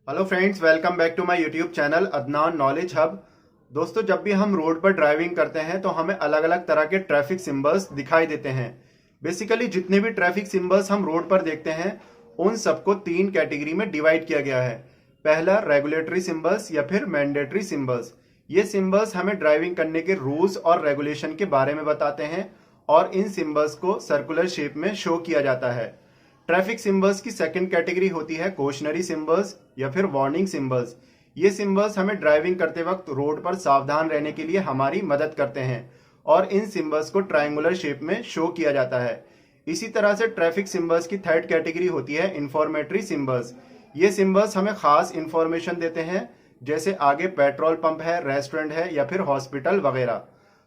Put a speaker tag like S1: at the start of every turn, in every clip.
S1: Hello friends, welcome back to my YouTube channel Adnan knowledge hub. दोस्तों, जब भी हम रोड पर ड्राइविंग करते हैं तो हमें अलग अलग तरह के ट्रैफिक सिंबल्स दिखाई देते हैं। बेसिकली जितने भी ट्रैफिक सिंबल्स हम रोड पर देखते हैं उन सबको तीन कैटेगरी में डिवाइड किया गया है। पहला, रेगुलेटरी सिंबल्स या फिर मैंडेटरी सिंबल्स। ये सिंबल्स हमें ड्राइविंग करने के रूल्स और रेगुलेशन के बारे में बताते हैं और इन सिंबल्स को सर्कुलर शेप में शो किया जाता है। ट्रैफिक सिंबल्स की सेकंड कैटेगरी होती है कॉशनरी सिंबल्स या फिर वार्निंग सिंबल्स। ये सिंबल्स हमें ड्राइविंग करते वक्त रोड पर सावधान रहने के लिए हमारी मदद करते हैं और इन सिंबल्स को ट्रायंगुलर शेप में शो किया जाता है। इसी तरह से ट्रैफिक सिंबल्स की थर्ड कैटेगरी होती है इंफॉर्मेटरी सिंबल्स। ये सिंबल्स हमें खास इंफॉर्मेशन देते हैं, जैसे आगे पेट्रोल पंप है, रेस्टोरेंट है या फिर हॉस्पिटल वगैरह।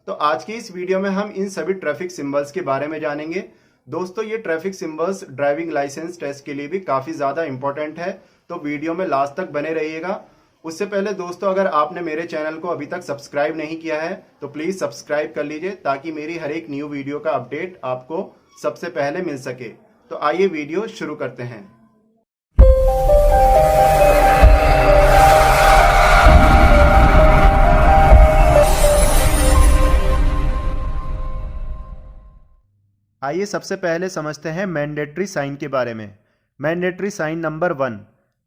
S1: तो आज की इस वीडियो में हम इन सभी ट्रैफिक सिंबल्स के बारे में जानेंगे। दोस्तों, ये traffic symbols driving licence test के लिए भी काफी ज्यादा इंपॉर्टेंट है, तो वीडियो में लास्ट तक बने रहिएगा। उससे पहले दोस्तों, अगर आपने मेरे चैनल को अभी तक सब्सक्राइब नहीं किया है तो प्लीज सब्सक्राइब कर लीजिए ताकि मेरी हर एक न्यू वीडियो का अपडेट आपको सबसे पहले मिल सके। तो आइए वीडियो शुरू करते हैं। आइए सबसे पहले समझते हैं मैंडेटरी साइन के बारे में। मैंडेटरी साइन नंबर 1,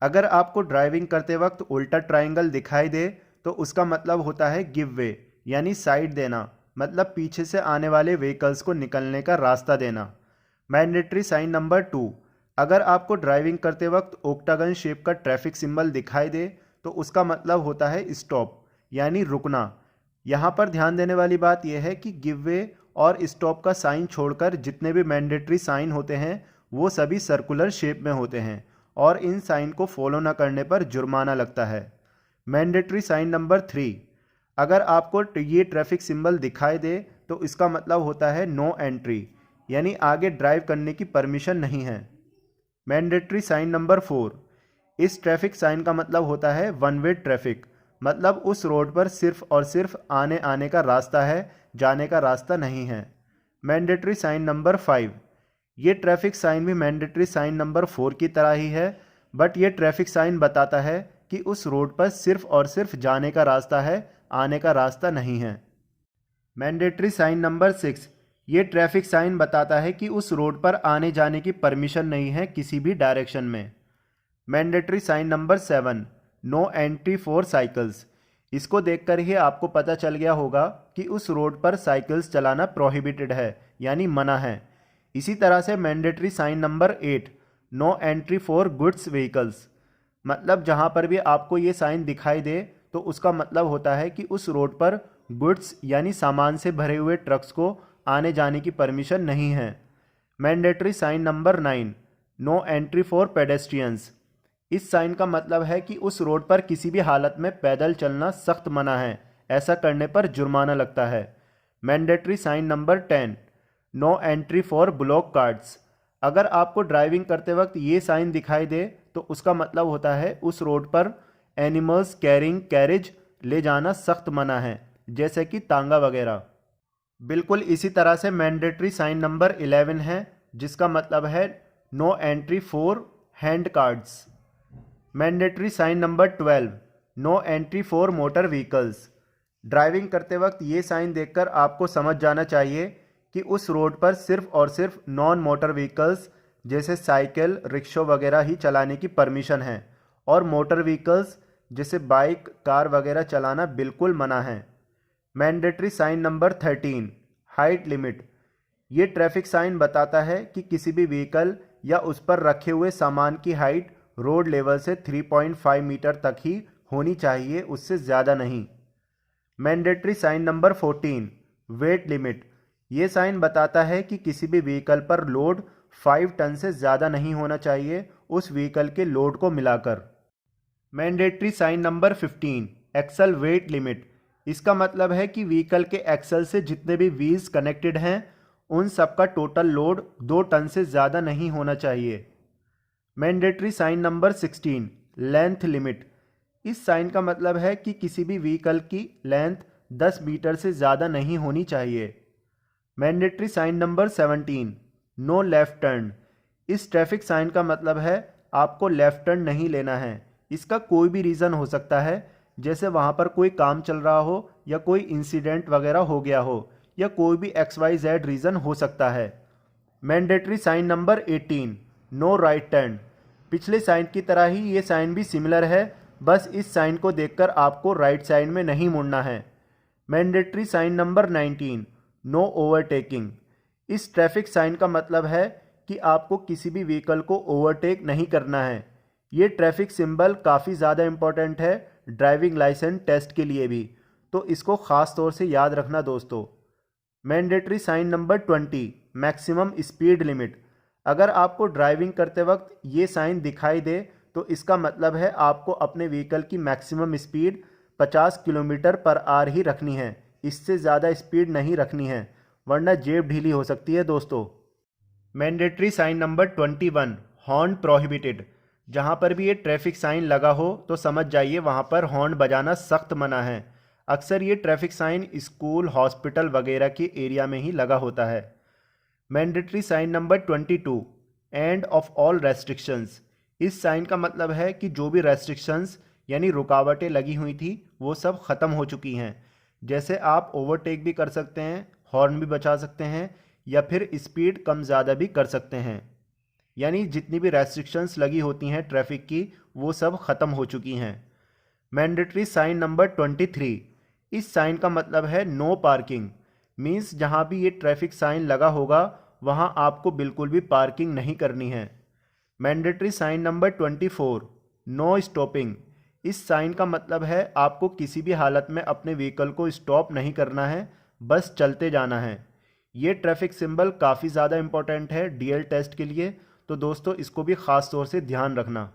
S1: अगर आपको ड्राइविंग करते वक्त उल्टा ट्रायंगल दिखाई दे तो उसका मतलब होता है गिव वे, यानी साइड देना, मतलब पीछे से आने वाले व्हीकल्स को निकलने का रास्ता देना। मैंडेटरी साइन नंबर 2, अगर आपको ड्राइविंग करते वक्त ओक्टागन शेप का ट्रैफिक सिंबल दिखाई दे तो उसका मतलब होता है स्टॉप, यानी रुकना। यहाँ पर ध्यान देने वाली बात यह है कि गिव वे और स्टॉप का साइन छोड़कर जितने भी मैंडेटरी साइन होते हैं वो सभी सर्कुलर शेप में होते हैं और इन साइन को फॉलो न करने पर जुर्माना लगता है। मैंडेटरी साइन नंबर 3, अगर आपको ये ट्रैफिक सिंबल दिखाई दे तो इसका मतलब होता है नो एंट्री, यानी आगे ड्राइव करने की परमिशन नहीं है। मैंडेटरी साइन नंबर 4, इस ट्रैफिक साइन का मतलब होता है वन वे ट्रैफिक, मतलब उस रोड पर सिर्फ और सिर्फ आने का रास्ता है, जाने का रास्ता नहीं है। मैंडेटरी साइन नंबर 5, ये ट्रैफिक साइन भी मैंडेटरी साइन नंबर 4 की तरह ही है, बट ये ट्रैफिक साइन बताता है कि उस रोड पर सिर्फ और सिर्फ जाने का रास्ता है, आने का रास्ता नहीं है। मैंडेटरी साइन नंबर 6, ये ट्रैफिक साइन बताता है कि उस रोड पर आने जाने की परमिशन नहीं है किसी भी डायरेक्शन में। Mandatory sign number 7, no entry for cycles. इसको देखकर ही आपको पता चल गया होगा कि उस रोड पर साइकिल्स चलाना प्रोहिबिटेड है, यानी मना है। इसी तरह से mandatory sign number 8, no entry for goods vehicles, मतलब जहां पर भी आपको ये साइन दिखाई दे तो उसका मतलब होता है कि उस रोड पर गुड्स यानी सामान से भरे हुए ट्रक्स को आने जाने की परमिशन नहीं है। Mandatory sign number 9, no entry for pedestrians. इस साइन का मतलब है कि उस रोड पर किसी भी हालत में पैदल चलना सख्त मना है, ऐसा करने पर जुर्माना लगता है। Mandatory sign number 10, no entry for bullock carts. अगर आपको ड्राइविंग करते वक्त ये साइन दिखाई दे तो उसका मतलब होता है उस रोड पर एनिमल्स कैरिंग कैरेज ले जाना सख्त मना है, जैसे कि तांगा वगैरह। बिल्कुल इसी तरह से मैंडेटरी साइन नंबर 11 है, जिसका मतलब है no entry for hand carts. Mandatory sign number 12, no entry for motor vehicles. Driving करते वक्त ये साइन देखकर आपको समझ जाना चाहिए कि उस रोड पर सिर्फ और सिर्फ नॉन मोटर व्हीकल्स जैसे साइकिल, रिक्शा वगैरह ही चलाने की परमिशन है और मोटर व्हीकल्स जैसे बाइक, कार वगैरह चलाना बिल्कुल मना है। Mandatory sign number 13, height limit. ये ट्रैफिक साइन बताता है कि किसी भी व्हीकल या उस पर रखे हुए सामान की हाइट रोड लेवल से 3.5 मीटर तक ही होनी चाहिए, उससे ज़्यादा नहीं। Mandatory sign number 14, weight limit. ये साइन बताता है कि किसी भी व्हीकल पर लोड 5 टन से ज़्यादा नहीं होना चाहिए, उस व्हीकल के लोड को मिलाकर। Mandatory sign number 15, axle weight limit. इसका मतलब है कि व्हीकल के एक्सल से जितने भी व्हील्स कनेक्टेड हैं उन सबका टोटल लोड 2 टन से ज़्यादा नहीं होना चाहिए। Mandatory sign number 16, length limit. इस साइन का मतलब है कि किसी भी व्हीकल की लेंथ 10 मीटर से ज़्यादा नहीं होनी चाहिए। Mandatory sign number 17, no left turn. इस ट्रैफिक साइन का मतलब है आपको लेफ्ट टर्न नहीं लेना है, इसका कोई भी रीज़न हो सकता है, जैसे वहाँ पर कोई काम चल रहा हो या कोई इंसिडेंट वगैरह हो गया हो या कोई भी XYZ रीज़न हो सकता है। Mandatory sign number 18, no right turn. पिछले साइन की तरह ही ये साइन भी सिमिलर है, बस इस साइन को देखकर आपको राइट साइड में नहीं मुड़ना है। Mandatory sign number 19, no overtaking. इस ट्रैफिक साइन का मतलब है कि आपको किसी भी व्हीकल को ओवरटेक नहीं करना है। ये ट्रैफिक सिंबल काफ़ी ज़्यादा इम्पोर्टेंट है ड्राइविंग लाइसेंस टेस्ट के लिए भी, तो इसको ख़ास तौर से याद रखना दोस्तों। Mandatory sign number 20, maximum speed limit. अगर आपको ड्राइविंग करते वक्त ये साइन दिखाई दे तो इसका मतलब है आपको अपने व्हीकल की maximum speed 50 kilometre per hour ही रखनी है, इससे ज़्यादा स्पीड नहीं रखनी है, वरना जेब ढीली हो सकती है दोस्तों। Mandatory sign number 21, horn prohibited. जहाँ पर भी ये ट्रैफिक साइन लगा हो तो समझ जाइए वहाँ पर हॉर्न बजाना सख्त मना है। अक्सर ये ट्रैफिक साइन स्कूल, हॉस्पिटल वगैरह के एरिया में ही लगा होता है। Mandatory sign number 22, end of all restrictions. इस साइन का मतलब है कि जो भी रेस्ट्रिक्शंस यानी रुकावटें लगी हुई थी वो सब ख़त्म हो चुकी हैं। जैसे आप ओवरटेक भी कर सकते हैं, हॉर्न भी बजा सकते हैं या फिर स्पीड कम ज़्यादा भी कर सकते हैं। यानी जितनी भी रेस्ट्रिक्शंस लगी होती हैं ट्रैफिक की वो सब ख़त्म हो चुकी हैं। मैंडेटरी साइन नंबर 23, इस साइन का मतलब है नो पार्किंग। मीन्स जहाँ भी ये ट्रैफिक साइन लगा होगा वहाँ आपको बिल्कुल भी पार्किंग नहीं करनी है। Mandatory sign number 24, no stopping. इस साइन का मतलब है आपको किसी भी हालत में अपने व्हीकल को स्टॉप नहीं करना है, बस चलते जाना है। ये ट्रैफिक सिंबल काफ़ी ज़्यादा इंपॉर्टेंट है डीएल टेस्ट के लिए, तो दोस्तों इसको भी ख़ास तौर से ध्यान रखना।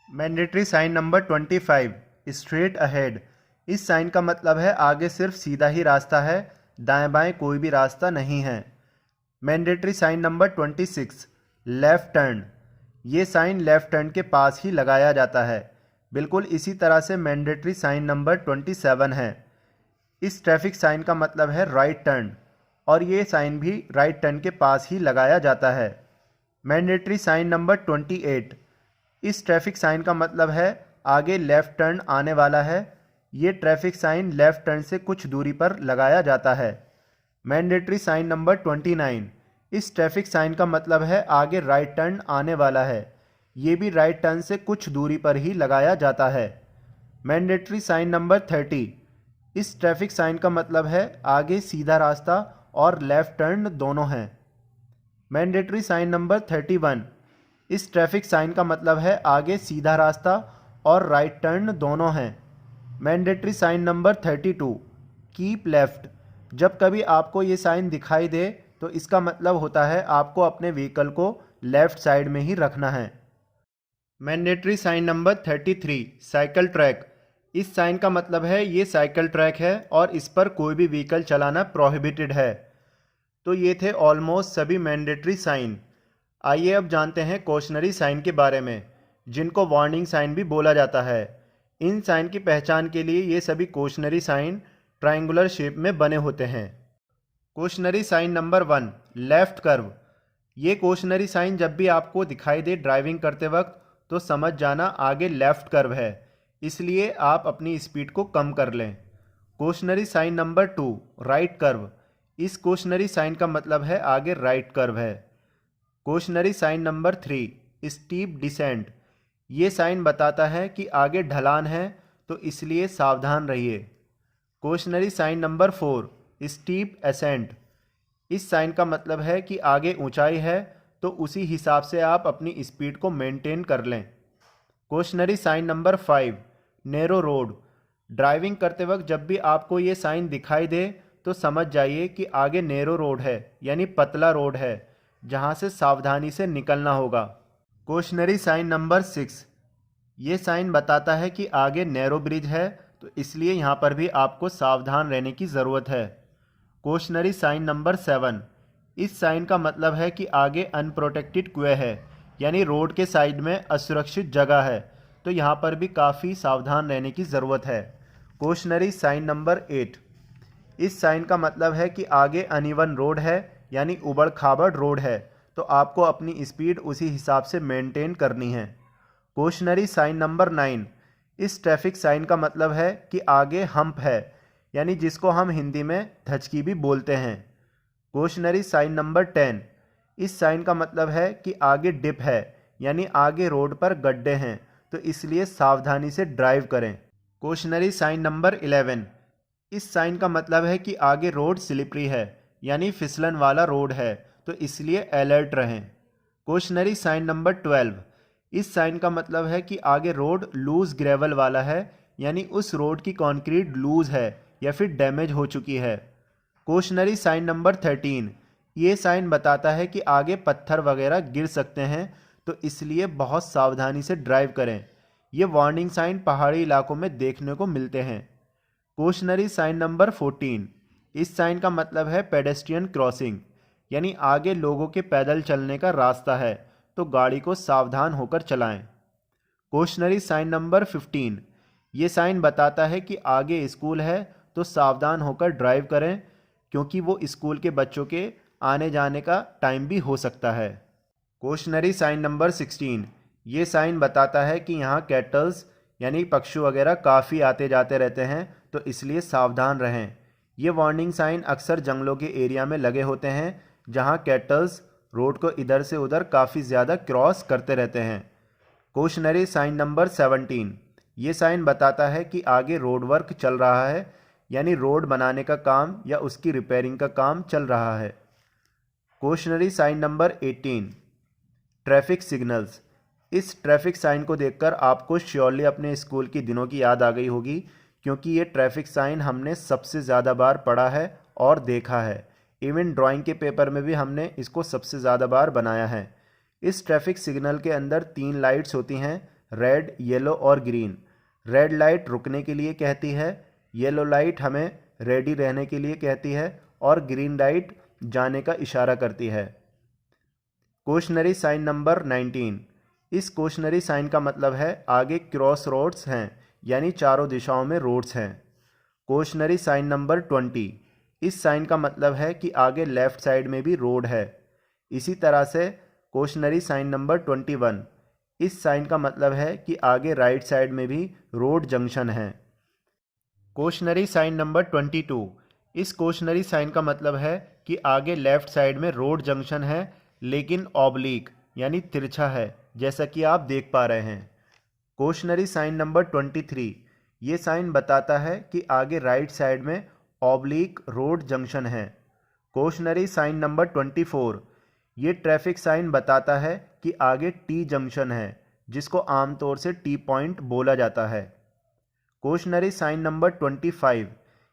S1: Mandatory sign number 25, straight ahead. इस साइन का मतलब है आगे सिर्फ सीधा ही रास्ता है, दाएं बाएं कोई भी रास्ता नहीं है। Mandatory sign number 26, left turn. ये साइन लेफ़्ट टर्न के पास ही लगाया जाता है। बिल्कुल इसी तरह से मैंडेटरी साइन नंबर 27 है। इस ट्रैफिक साइन का मतलब है राइट टर्न और ये साइन भी राइट टर्न के पास ही लगाया जाता है। मैंडेटरी साइन नंबर 28, इस ट्रैफिक साइन का मतलब है आगे लेफ़्ट टर्न आने वाला है। ये ट्रैफिक साइन लेफ़्ट टर्न से कुछ दूरी पर लगाया जाता है। मैंडेटरी साइन नंबर 29, इस ट्रैफिक साइन का मतलब है आगे राइट टर्न आने वाला है। ये भी राइट टर्न से कुछ दूरी पर ही लगाया जाता है। मैंडेटरी साइन नंबर 30, इस ट्रैफिक साइन का मतलब है आगे सीधा रास्ता और लेफ़्ट टर्न दोनों हैं। मैंडेटरी साइन नंबर 31, इस ट्रैफिक साइन का मतलब है आगे सीधा रास्ता और राइट टर्न दोनों हैं। Mandatory sign number 32, keep left. जब कभी आपको ये साइन दिखाई दे तो इसका मतलब होता है आपको अपने व्हीकल को लेफ़्ट साइड में ही रखना है। Mandatory sign number 33, cycle track. इस साइन का मतलब है ये साइकिल ट्रैक है और इस पर कोई भी व्हीकल चलाना प्रोहिबिटेड है। तो ये थे ऑलमोस्ट सभी मैंडेटरी साइन। आइए अब जानते हैं कॉशनरी साइन के बारे में, जिनको वार्निंग साइन भी बोला जाता है। इन साइन की पहचान के लिए ये सभी कॉशनरी साइन ट्रायंगुलर शेप में बने होते हैं। Cautionary sign number 1, left curve. ये कॉशनरी साइन जब भी आपको दिखाई दे ड्राइविंग करते वक्त तो समझ जाना आगे लेफ़्ट कर्व है, इसलिए आप अपनी स्पीड को कम कर लें। Cautionary sign number 2, right curve. इस कॉशनरी साइन का मतलब है आगे राइट कर्व है। Cautionary sign number 3, steep descent. ये साइन बताता है कि आगे ढलान है, तो इसलिए सावधान रहिए। Cautionary sign number 4, steep ascent. इस साइन का मतलब है कि आगे ऊंचाई है, तो उसी हिसाब से आप अपनी स्पीड को मेंटेन कर लें। Cautionary sign number 5, narrow road. Driving करते वक्त जब भी आपको ये साइन दिखाई दे तो समझ जाइए कि आगे नैरो रोड है, यानी पतला रोड है, जहाँ से सावधानी से निकलना होगा। कॉशनरी साइन नंबर 6, ये साइन बताता है कि आगे नैरो ब्रिज है, तो इसलिए यहाँ पर भी आपको सावधान रहने की ज़रूरत है। कॉशनरी साइन नंबर 7, इस साइन का मतलब है कि आगे अनप्रोटेक्टेड क्वे है, यानी रोड के साइड में असुरक्षित जगह है, तो यहाँ पर भी काफ़ी सावधान रहने की ज़रूरत है। कॉशनरी साइन नंबर 8, इस साइन का मतलब है कि आगे अनइवन रोड है, यानी उबड़ खाबड़ रोड है, तो आपको अपनी स्पीड उसी हिसाब से मेंटेन करनी है। क्वेश्चनरी साइन नंबर 9, इस ट्रैफिक साइन का मतलब है कि आगे हम्प है, यानी जिसको हम हिंदी में धचकी भी बोलते हैं। क्वेश्चनरी साइन नंबर 10, इस साइन का मतलब है कि आगे डिप है, यानी आगे रोड पर गड्ढे हैं, तो इसलिए सावधानी से ड्राइव करें। क्वेश्चनरी साइन नंबर 11, इस साइन का मतलब है कि आगे रोड स्लिपरी है, यानी फिसलन वाला रोड है, तो इसलिए अलर्ट रहें। क्वेश्चनरी साइन नंबर 12, इस साइन का मतलब है कि आगे रोड लूज ग्रेवल वाला है, यानी उस रोड की कंक्रीट लूज है या फिर डैमेज हो चुकी है। क्वेश्चनरी साइन नंबर 13, ये साइन बताता है कि आगे पत्थर वगैरह गिर सकते हैं, तो इसलिए बहुत सावधानी से ड्राइव करें। ये वार्निंग साइन पहाड़ी इलाकों में देखने को मिलते हैं। क्वेश्चनरी साइन नंबर 14, इस साइन का मतलब है पेडेस्ट्रियन क्रॉसिंग, यानी आगे लोगों के पैदल चलने का रास्ता है, तो गाड़ी को सावधान होकर चलाएं। क्वेश्चनरी साइन नंबर 15, ये साइन बताता है कि आगे स्कूल है, तो सावधान होकर ड्राइव करें, क्योंकि वो स्कूल के बच्चों के आने जाने का टाइम भी हो सकता है। क्वेश्चनरी साइन नंबर 16, ये साइन बताता है कि यहाँ कैटल्स यानी पक्षी वगैरह काफ़ी आते जाते रहते हैं, तो इसलिए सावधान रहें। ये वार्निंग साइन अक्सर जंगलों के एरिया में लगे होते हैं, जहाँ कैटल्स रोड को इधर से उधर काफ़ी ज़्यादा क्रॉस करते रहते हैं। क्वेश्चनरी साइन नंबर 17, ये साइन बताता है कि आगे रोड वर्क चल रहा है, यानी रोड बनाने का काम या उसकी रिपेयरिंग का काम चल रहा है। Cautionary sign number 18, traffic signals, इस ट्रैफिक साइन को देखकर आपको श्योरली अपने स्कूल के दिनों की याद आ गई होगी, क्योंकि ये ट्रैफिक साइन हमने सबसे ज़्यादा बार पढ़ा है और देखा है। इवन ड्राइंग के पेपर में भी हमने इसको सबसे ज़्यादा बार बनाया है। इस ट्रैफिक सिग्नल के अंदर 3 लाइट्स होती हैं, रेड, येलो और ग्रीन। रेड लाइट रुकने के लिए कहती है, येलो लाइट हमें रेडी रहने के लिए कहती है और ग्रीन लाइट जाने का इशारा करती है। क्वेश्चनरी साइन नंबर 19, इस क्वेश्चनरी साइन का मतलब है आगे क्रॉस रोड्स हैं, यानी चारों दिशाओं में रोड्स हैं। क्वेश्चनरी साइन नंबर 20, इस साइन का मतलब है कि आगे लेफ्ट साइड में भी रोड है। इसी तरह से क्वेश्चनरी साइन नंबर 21, इस साइन का मतलब है कि आगे राइट साइड में भी रोड जंक्शन है। क्वेश्चनरी साइन नंबर 22, इस क्वेश्चनरी साइन का मतलब है कि आगे लेफ्ट साइड में रोड जंक्शन है, लेकिन ऑब्लिक यानी तिरछा है, जैसा कि आप देख पा रहे हैं। क्वेश्चनरी साइन नंबर 23, ये साइन बताता है कि आगे राइट साइड में ऑब्लिक रोड जंक्शन है। क्वेश्चनरी साइन नंबर 24, ये ट्रैफिक साइन बताता है कि आगे टी जंक्शन है, जिसको आमतौर से टी पॉइंट बोला जाता है। क्वेश्चनरी साइन नंबर 25,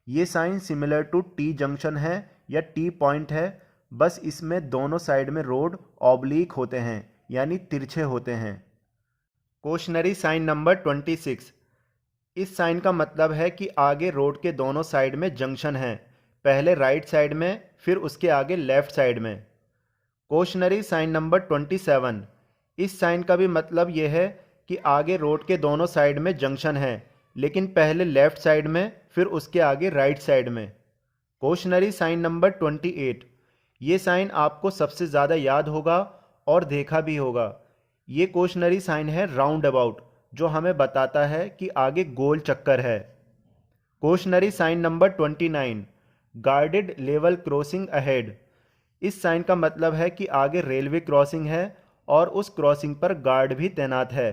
S1: ये sign similar to T junction है या टी पॉइंट है, बस इसमें दोनों साइड में रोड ऑब्लिक होते हैं, यानी तिरछे होते हैं। क्वेश्चनरी साइन नंबर 26, इस साइन का मतलब है कि आगे रोड के दोनों साइड में जंक्शन है, पहले राइट साइड में फिर उसके आगे लेफ्ट साइड में। क्वेश्चनरी साइन नंबर 27, इस साइन का भी मतलब यह है कि आगे रोड के दोनों साइड में जंक्शन है, लेकिन पहले लेफ्ट साइड में फिर उसके आगे राइट साइड में। क्वेश्चनरी साइन नंबर 28, ये साइन आपको सबसे ज़्यादा याद होगा और देखा भी होगा। ये क्वेश्चनरी साइन है राउंड अबाउट, जो हमें बताता है कि आगे गोल चक्कर है। Cautionary sign number 29, guarded level crossing ahead, इस साइन का मतलब है कि आगे रेलवे क्रॉसिंग है और उस क्रॉसिंग पर गार्ड भी तैनात है।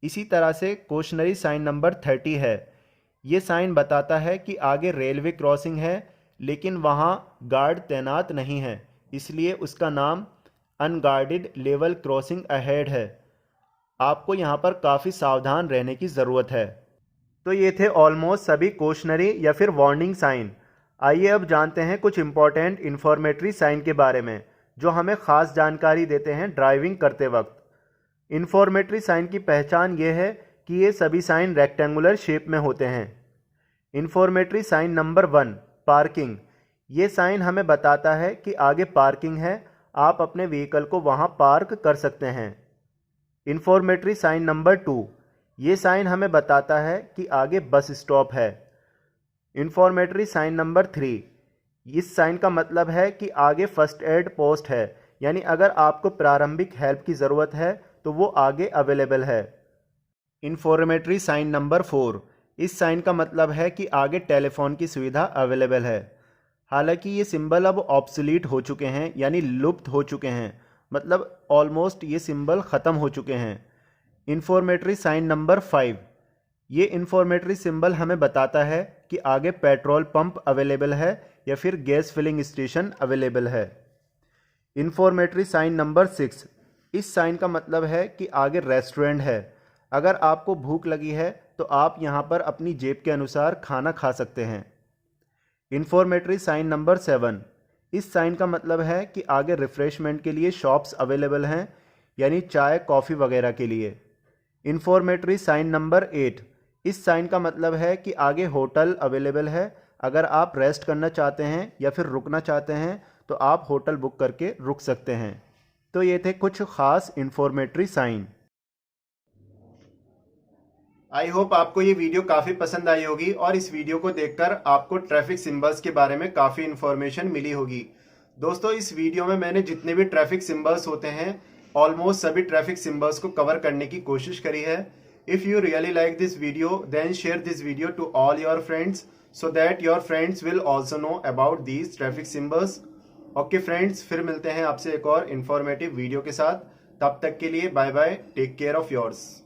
S1: इसी तरह से क्वेश्चनरी साइन नंबर 30 है, ये साइन बताता है कि आगे रेलवे क्रॉसिंग है, लेकिन वहाँ गार्ड तैनात नहीं है, इसलिए उसका नाम अनगार्डेड लेवल क्रॉसिंग अहेड है। आपको यहाँ पर काफ़ी सावधान रहने की ज़रूरत है। तो ये थे ऑलमोस्ट सभी क्वेश्चनरी या फिर वार्निंग साइन। आइए अब जानते हैं कुछ इंपॉर्टेंट इन्फॉर्मेटरी साइन के बारे में, जो हमें ख़ास जानकारी देते हैं ड्राइविंग करते वक्त। इन्फॉर्मेटरी साइन की पहचान ये है कि ये सभी साइन रेक्टेंगुलर शेप में होते हैं। इन्फॉर्मेटरी साइन नंबर 1, पार्किंग, ये साइन हमें बताता है कि आगे पार्किंग है, आप अपने व्हीकल को वहाँ पार्क कर सकते हैं। इन्फॉर्मेटरी साइन नंबर 2, ये साइन हमें बताता है कि आगे बस स्टॉप है। इन्फॉर्मेटरी साइन नंबर 3, इस साइन का मतलब है कि आगे फर्स्ट एड पोस्ट है, यानी अगर आपको प्रारंभिक हेल्प की ज़रूरत है तो वो आगे अवेलेबल है। इंफॉर्मेटरी साइन नंबर 4, इस साइन का मतलब है कि आगे टेलीफोन की सुविधा अवेलेबल है। हालांकि ये सिंबल अब ऑब्सोलीट हो चुके हैं, यानी लुप्त हो चुके हैं, मतलब ऑलमोस्ट ये सिंबल ख़त्म हो चुके हैं। इंफॉर्मेटरी साइन नंबर 5, ये इंफॉर्मेटरी सिंबल हमें बताता है कि आगे पेट्रोल पंप अवेलेबल है या फिर गैस फिलिंग स्टेशन अवेलेबल है। इंफॉर्मेटरी साइन नंबर 6, इस साइन का मतलब है कि आगे रेस्टोरेंट है। अगर आपको भूख लगी है तो आप यहाँ पर अपनी जेब के अनुसार खाना खा सकते हैं। इंफॉर्मेटरी साइन नंबर 7, इस साइन का मतलब है कि आगे रिफ्रेशमेंट के लिए शॉप्स अवेलेबल हैं, यानी चाय कॉफ़ी वगैरह के लिए। इंफॉर्मेटरी साइन नंबर 8, इस साइन का मतलब है कि आगे होटल अवेलेबल है। अगर आप रेस्ट करना चाहते हैं या फिर रुकना चाहते हैं तो आप होटल बुक करके रुक सकते हैं। तो ये थे कुछ ख़ास इंफॉर्मेटरी साइन। आई होप आपको ये वीडियो काफ़ी पसंद आई होगी और इस वीडियो को देखकर आपको ट्रैफिक सिंबल्स के बारे में काफ़ी इन्फॉर्मेशन मिली होगी। दोस्तों, इस वीडियो में मैंने जितने भी ट्रैफिक सिंबल्स होते हैं ऑलमोस्ट सभी ट्रैफिक सिंबल्स को कवर करने की कोशिश करी है। If you really like this video then share this video to all your friends so that your friends will also know about these traffic symbols. Okay friends, फिर मिलते हैं आपसे एक और इन्फॉर्मेटिव वीडियो के साथ। तब तक के लिए bye bye, take care of yours.